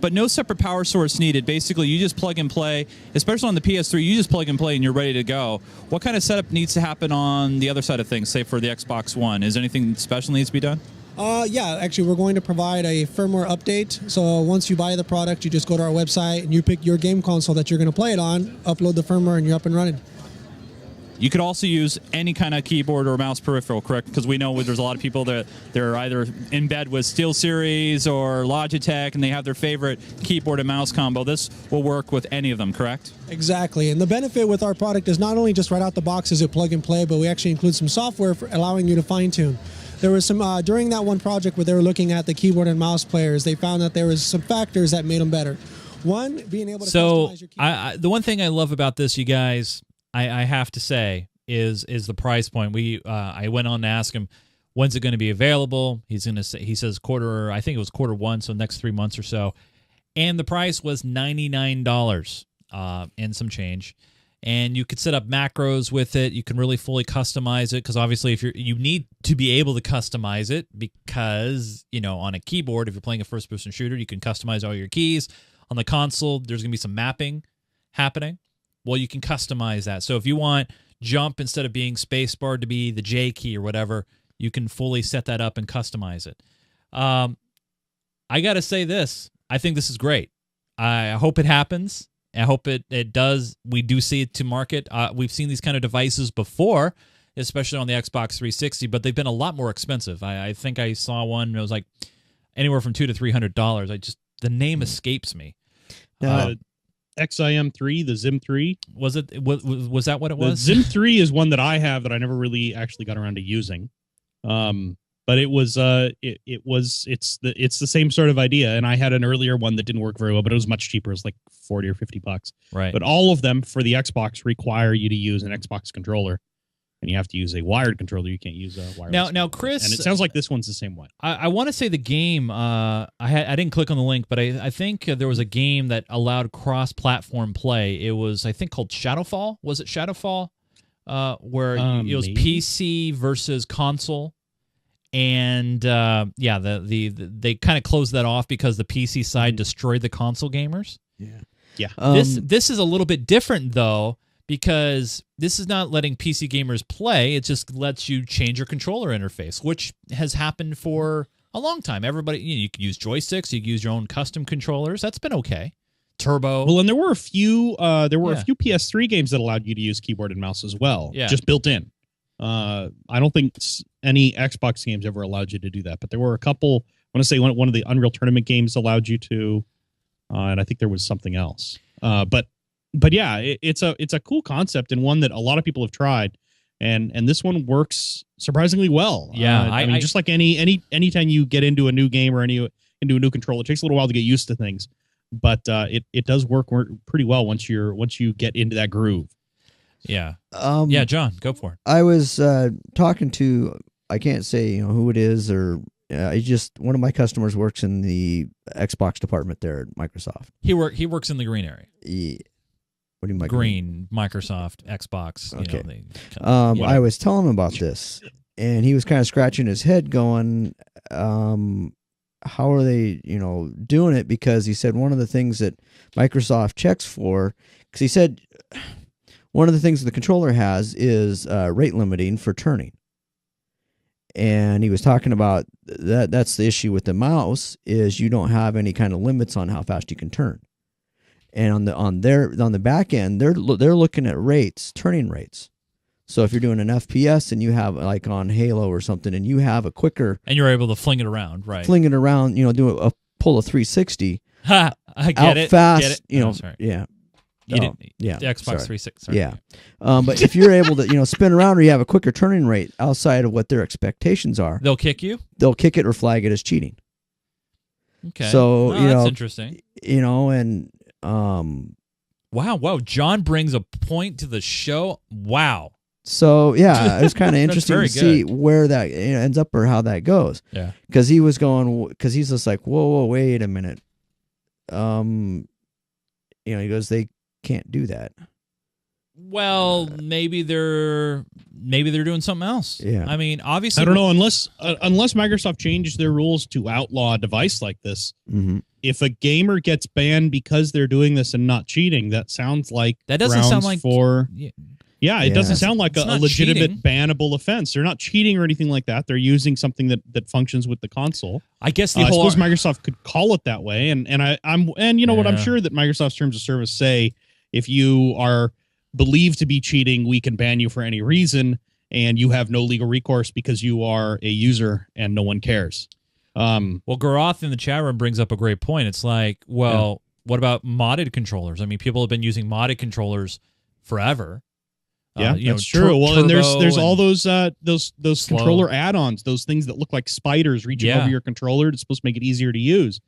but no separate power source needed. Basically, you just plug and play, especially on the PS3, you just plug and play and you're ready to go. What kind of setup needs to happen on the other side of things, say for the Xbox One? Is there anything special needs to be done? Yeah, actually, we're going to provide a firmware update. So once you buy the product, you just go to our website and you pick your game console that you're going to play it on, upload the firmware, and you're up and running. You could also use any kind of keyboard or mouse peripheral, correct? Because we know there's a lot of people that they're either in bed with SteelSeries or Logitech, and they have their favorite keyboard and mouse combo. This will work with any of them, correct? Exactly. And the benefit with our product is not only just right out the box is it plug and play, but we actually include some software for allowing you to fine-tune. There was some, during that one project where they were looking at the keyboard and mouse players, they found that there was some factors that made them better. One, being able to customize your keyboard. The one thing I love about this, you guys, I have to say, is the price point. I went on to ask him, when's it going to be available? He says I think it was Q1, so next 3 months or so. And the price was $99 and some change. And you could set up macros with it. You can really fully customize it because obviously if you need to be able to customize it because, on a keyboard, if you're playing a first-person shooter, you can customize all your keys. On the console, there's going to be some mapping happening. Well, you can customize that. So if you want jump instead of being spacebar to be the J key or whatever, you can fully set that up and customize it. I got to say this. I think this is great. I hope it happens. I hope it does. We do see it to market. We've seen these kind of devices before, especially on the Xbox 360, but they've been a lot more expensive. I think I saw one. It was like anywhere from $200 to $300. The name escapes me. XIM3, the Zim 3. Was that what it was? The Zim 3 is one that I have that I never really actually got around to using. But it was it's the same sort of idea, and I had an earlier one that didn't work very well, but it was much cheaper. It was like $40 or $50. Right. But all of them for the Xbox require you to use an Xbox controller, and you have to use a wired controller. You can't use a wireless. Now, Chris, and it sounds like this one's the same way. I want to say the game. I didn't click on the link, but I think there was a game that allowed cross-platform play. It was, I think, called Shadowfall. Was it Shadowfall? Where it was maybe. PC versus console. And they kind of closed that off because the PC side destroyed the console gamers. Yeah. This is a little bit different though, because this is not letting PC gamers play. It just lets you change your controller interface, which has happened for a long time. Everybody, you can use joysticks, you can use your own custom controllers. That's been okay. Turbo. Well, and there were a few PS3 games that allowed you to use keyboard and mouse as well, just built in. I don't think any Xbox games ever allowed you to do that, but there were a couple. I want to say one of the Unreal Tournament games allowed you to, and I think there was something else. But yeah, it's a cool concept and one that a lot of people have tried, and this one works surprisingly well. Yeah, I mean, just like anytime you get into a new game or into a new controller, it takes a little while to get used to things, but it does work pretty well once you get into that groove. Yeah. John, go for it. I was talking to, I can't say who it is or one of my customers works in the Xbox department there at Microsoft. He works in the green area. Yeah. What do you mean? Green, Microsoft, Xbox. Okay. Whatever. I was telling him about this, and he was kind of scratching his head, going, "How are they, doing it?" Because he said one of the things that Microsoft checks for, because he said one of the things the controller has is rate limiting for turning. And he was talking about that. That's the issue with the mouse, is you don't have any kind of limits on how fast you can turn. And on the back end, they're looking at rates, turning rates. So if you're doing an FPS and you have, like on Halo or something, and you have a quicker, and you're able to fling it around, right? Fling it around, do a pull a 360. Ha! I get out it. fast, Get it. Sorry. Yeah. You didn't. Yeah. The Xbox 360. Sorry. Yeah. But if you're able to, spin around, or you have a quicker turning rate outside of what their expectations are, they'll kick you. They'll kick it or flag it as cheating. Okay. So that's interesting. And wow. John brings a point to the show. Wow. So yeah, it was kind of interesting to see good. where that ends up or how that goes. Yeah. Because he's just like, whoa, wait a minute. He goes, they can't do that. Well, maybe they're doing something else. Yeah. I mean, obviously, I don't know, unless Microsoft changes their rules to outlaw a device like this. Mm-hmm. If a gamer gets banned because they're doing this and not cheating, that sounds like that doesn't sound like for. Yeah, it doesn't It's- sound like a it's not legitimate cheating. bannable offense. They're not cheating or anything like that. They're using something that functions with the console. I guess the I whole suppose Microsoft could call it that way, and you know what, I'm Yeah. sure that Microsoft's terms of service say if you are believed to be cheating, we can ban you for any reason, and you have no legal recourse because you are a user and no one cares. Well, Garoth in the chat room brings up a great point. It's like, well, what about modded controllers? I mean, people have been using modded controllers forever. Yeah, that's true. Well, and there's all those slow. controller add-ons, those things that look like spiders reaching over your controller. It's supposed to make it easier to use.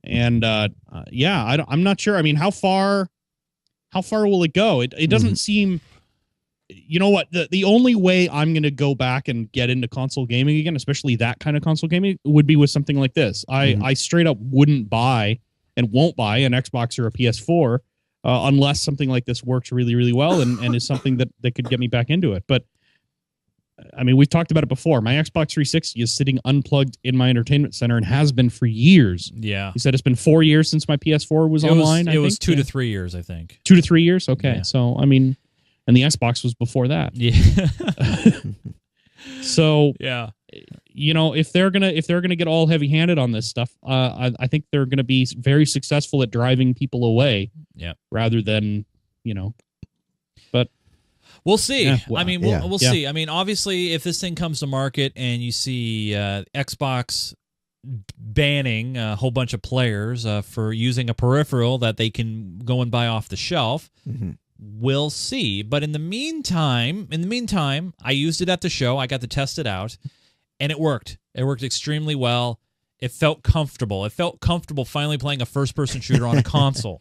And I'm not sure. I mean, how far will it go? It doesn't seem. You know what? The only way I'm going to go back and get into console gaming again, especially that kind of console gaming, would be with something like this. I straight up wouldn't buy and won't buy an Xbox or a PS4 unless something like this works really, really well and is something that could get me back into it. But I mean, we've talked about it before. My Xbox 360 is sitting unplugged in my entertainment center and has been for years. Yeah. He said it's been 4 years since my PS4 was online. It was 2 to 3 years, I think. 2 to 3 years. Okay. Yeah. So, I mean, and the Xbox was before that. Yeah. So, yeah. If they're gonna get all heavy-handed on this stuff, I think they're gonna be very successful at driving people away. Yeah. Rather than, but we'll see. Yeah, well, I mean, we'll see. I mean, obviously, if this thing comes to market and you see Xbox banning a whole bunch of players for using a peripheral that they can go and buy off the shelf, we'll see. But in the meantime, I used it at the show. I got to test it out, and it worked. It worked extremely well. It felt comfortable. It felt comfortable finally playing a first-person shooter on a console.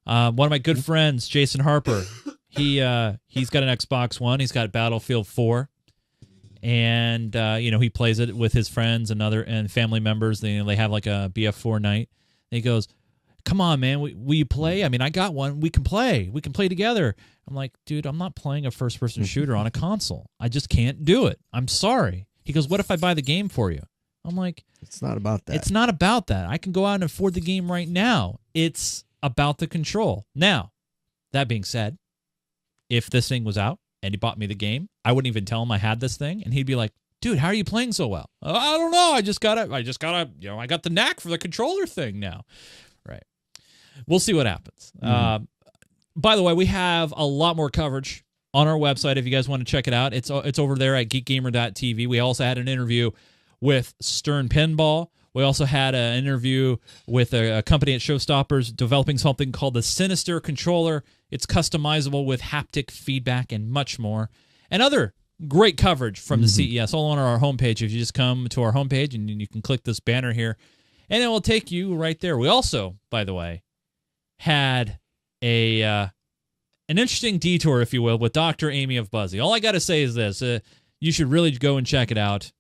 One of my good friends, Jason Harper, he's got an Xbox One. He's got Battlefield 4, and he plays it with his friends and family members. They have like a BF4 night. And he goes, "Come on, man, will you play? I mean, I got one. We can play. We can play together." I'm like, "Dude, I'm not playing a first-person shooter on a console. I just can't do it. I'm sorry." He goes, "What if I buy the game for you?" I'm like, "It's not about that. It's not about that. I can go out and afford the game right now. It's about the control." Now, that being said, if this thing was out and he bought me the game, I wouldn't even tell him I had this thing, and he'd be like, "Dude, how are you playing so well?" "I don't know. I got the knack for the controller thing now." Right. We'll see what happens. By the way, we have a lot more coverage on our website if you guys want to check it out. It's over there at geekgamer.tv. We also had an interview with Stern Pinball. We also had an interview with a company at Showstoppers developing something called the Sinister Controller. It's customizable with haptic feedback and much more. And other great coverage from the CES all on our homepage. If you just come to our homepage and you can click this banner here, and it will take you right there. We also, by the way, had an interesting detour, if you will, with Dr. Amy of Buzzy. All I got to say is this. You should really go and check it out.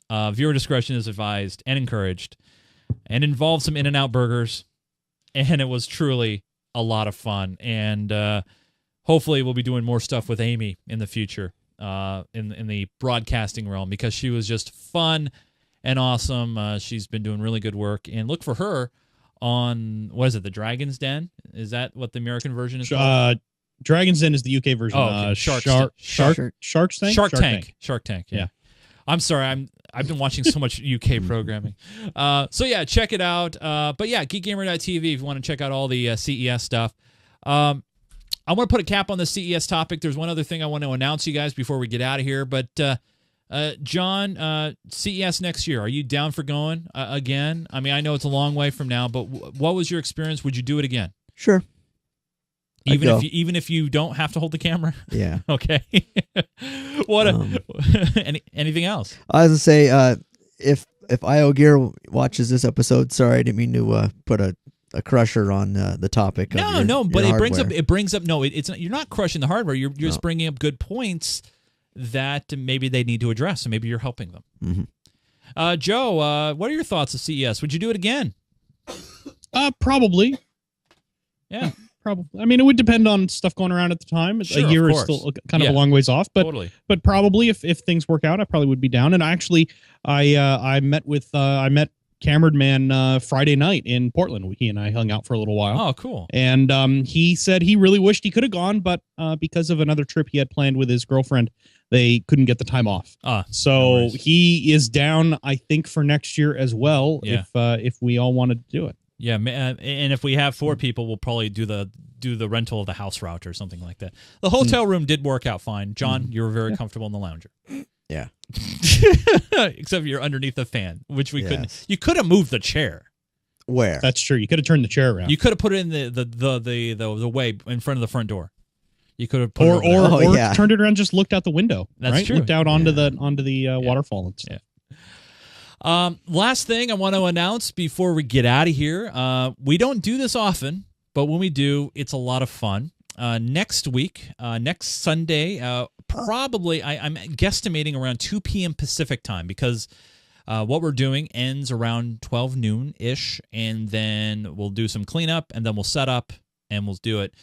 Viewer discretion is advised and encouraged, and involved some In-N-Out burgers, and it was truly a lot of fun. And hopefully we'll be doing more stuff with Amy in the future in the broadcasting realm, because she was just fun and awesome. She's been doing really good work, and look for her on, what is it, the Dragon's Den? Is that what the American version is called? Dragon's Den is the UK version. Oh, okay. Shark Tank. Shark Tank. Yeah. I'm sorry. I've been watching so much UK programming. So yeah, check it out. But yeah, geekgamer.tv if you want to check out all the CES stuff. I want to put a cap on the CES topic. There's one other thing I want to announce to you guys before we get out of here. But John, CES next year, are you down for going again? I mean, I know it's a long way from now, but what was your experience? Would you do it again? Sure. Even if you don't have to hold the camera? Yeah. Okay. Anything else? I was gonna say, if IO Gear watches this episode, sorry, I didn't mean to put a crusher on the topic. No, but your it brings up. No, it's not, you're not crushing the hardware. You're just bringing up good points that maybe they need to address, and maybe you're helping them. Mm-hmm. Joe, what are your thoughts of CES? Would you do it again? Probably. Yeah. Probably. I mean, it would depend on stuff going around at the time. Sure, a year of is course. still kind of a long ways off, but Totally. but probably if things work out, I probably would be down. And actually, I met Cameron Man Friday night in Portland. He and I hung out for a little while. Oh, cool. And he said he really wished he could have gone, but because of another trip he had planned with his girlfriend, they couldn't get the time off. So he is down, I think, for next year as well. Yeah. If we all wanted to do it. Yeah, and if we have 4 people, we'll probably do the rental of the house route or something like that. The hotel room did work out fine. John, you were very comfortable in the lounger. Yeah. Except you're underneath the fan, which we couldn't. You could have moved the chair. Where? That's true. You could have turned the chair around. You could have put it in the way in front of the front door. You could have put or turned it around, just looked out the window. That's right? true. Looked out onto the waterfall and stuff. Yeah. Last thing I want to announce before we get out of here. We don't do this often, but when we do, it's a lot of fun. Next week, next Sunday, probably I'm guesstimating around 2 p.m. Pacific time, because what we're doing ends around 12 noon-ish, and then we'll do some cleanup, and then we'll set up, and we'll do it.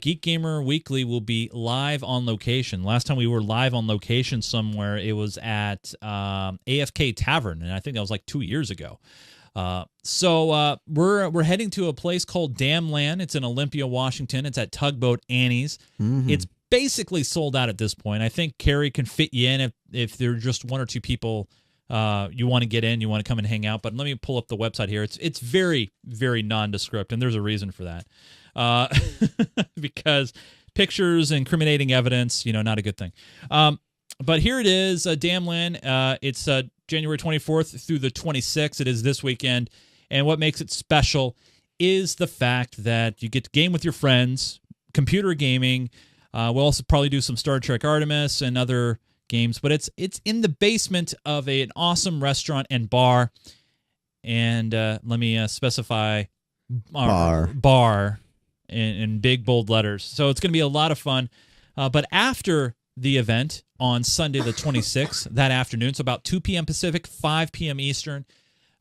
Geek Gamer Weekly will be live on location. Last time we were live on location somewhere, it was at AFK Tavern, and I think that was like 2 years ago. So we're heading to a place called Damland. It's in Olympia, Washington. It's at Tugboat Annie's. Mm-hmm. It's basically sold out at this point. I think Carrie can fit you in if there are just 1 or 2 people you want to get in, you want to come and hang out. But let me pull up the website here. It's very, very nondescript, and there's a reason for that. Because pictures, incriminating evidence, not a good thing. But here it is, Damland. It's January 24th through the 26th. It is this weekend. And what makes it special is the fact that you get to game with your friends, computer gaming. We'll also probably do some Star Trek Artemis and other games. But it's in the basement of an awesome restaurant and bar. And let me specify bar. In big, bold letters. So it's going to be a lot of fun. But after the event on Sunday the 26th, that afternoon, so about 2 p.m. Pacific, 5 p.m. Eastern,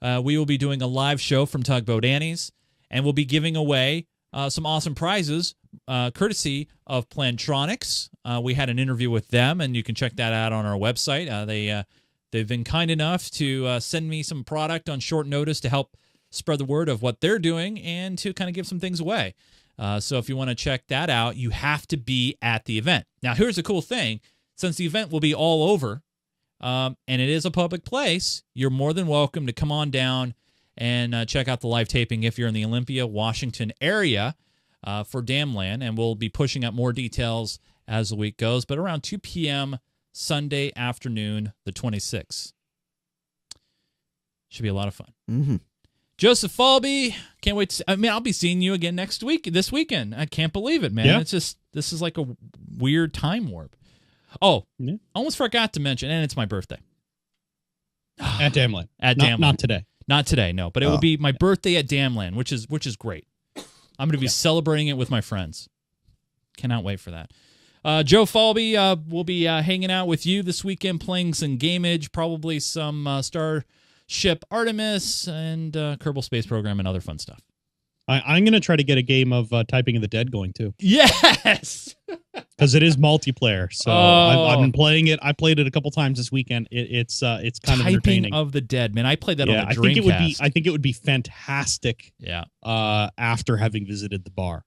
we will be doing a live show from Tugboat Annie's, and we'll be giving away some awesome prizes courtesy of Plantronics. We had an interview with them, and you can check that out on our website. They've been kind enough to send me some product on short notice to help spread the word of what they're doing and to kind of give some things away. So if you want to check that out, you have to be at the event. Now, here's the cool thing. Since the event will be all over, and it is a public place, you're more than welcome to come on down and check out the live taping if you're in the Olympia, Washington area for Damland, and we'll be pushing out more details as the week goes, but around 2 p.m. Sunday afternoon, the 26th. Should be a lot of fun. Mm-hmm. Joseph Falby, can't wait to I'll be seeing you again this weekend. I can't believe it, man. Yeah. It's just, this is like a weird time warp. Oh, Yeah. almost forgot to mention, and it's my birthday. At Damland. At Not- Damland. Not today. Not today, no, but it will be my birthday at Damland, which is great. I'm going to be celebrating it with my friends. Cannot wait for that. Joe Falby will be hanging out with you this weekend, playing some Gamage, probably some Starship Artemis and Kerbal Space Program and other fun stuff. I'm going to try to get a game of Typing of the Dead going too. Yes! Because it is multiplayer. So I've been playing it. I played it a couple times this weekend. It's kind of entertaining. Typing of the Dead. Man, I played that on the Dreamcast. I think it would be fantastic Yeah. After having visited the bar.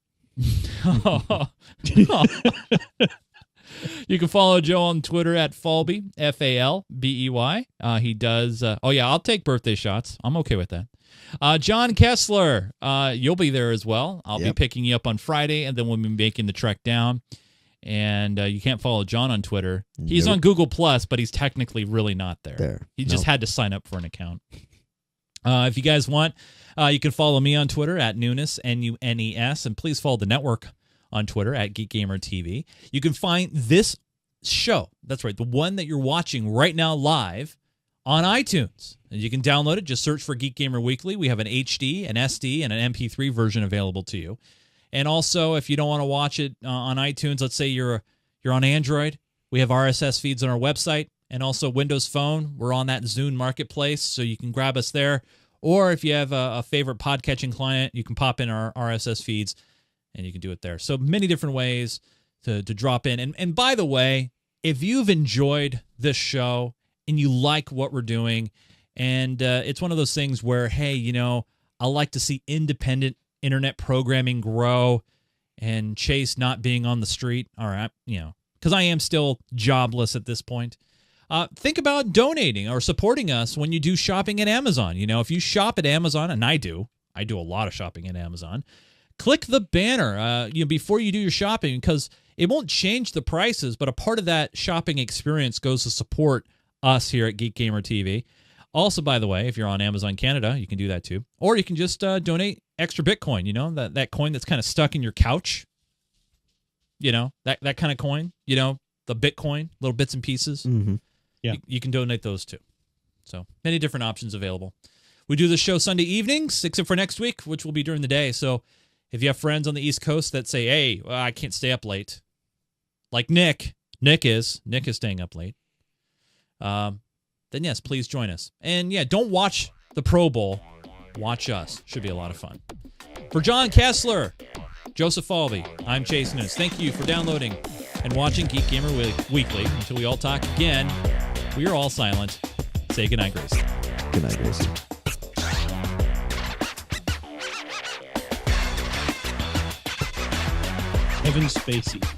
You can follow Joe on Twitter at Falby, Falbey. He does. I'll take birthday shots. I'm okay with that. John Kessler, you'll be there as well. I'll be picking you up on Friday, and then we'll be making the trek down. And you can't follow John on Twitter. He's on Google Plus, but he's technically really not there. He just had to sign up for an account. If you guys want, you can follow me on Twitter at Nunes, Nunes, and please follow the network on Twitter at GeekGamerTV. You can find this show, that's right, the one that you're watching right now live, on iTunes. And you can download it. Just search for Geek Gamer Weekly. We have an HD, an SD, and an MP3 version available to you. And also, if you don't want to watch it on iTunes, let's say you're on Android, we have RSS feeds on our website. And also Windows Phone, we're on that Zune Marketplace, so you can grab us there. Or if you have a favorite podcatching client, you can pop in our RSS feeds, and you can do it there. So many different ways to drop in. And by the way, if you've enjoyed this show and you like what we're doing, and it's one of those things where, hey, I like to see independent internet programming grow and Chase not being on the street, all right, because I am still jobless at this point. Think about donating or supporting us when you do shopping at Amazon. If you shop at Amazon, and I do a lot of shopping at Amazon, click the banner before you do your shopping, because it won't change the prices, but a part of that shopping experience goes to support us here at Geek Gamer TV. Also, by the way, if you're on Amazon Canada, you can do that too. Or you can just donate extra Bitcoin, that coin that's kind of stuck in your couch. That kind of coin, the Bitcoin, little bits and pieces. Mm-hmm. Yeah. You can donate those too. So many different options available. We do the show Sunday evenings, except for next week, which will be during the day. So if you have friends on the East Coast that say, hey, I can't stay up late, like Nick is staying up late, then yes, please join us. And yeah, don't watch the Pro Bowl. Watch us. Should be a lot of fun. For John Kessler, Joseph Falvey, I'm Chase Nunes. Thank you for downloading and watching Geek Gamer Weekly. Until we all talk again, we are all silent. Say goodnight, Grace. Good night, Grace. Kevin Spacey.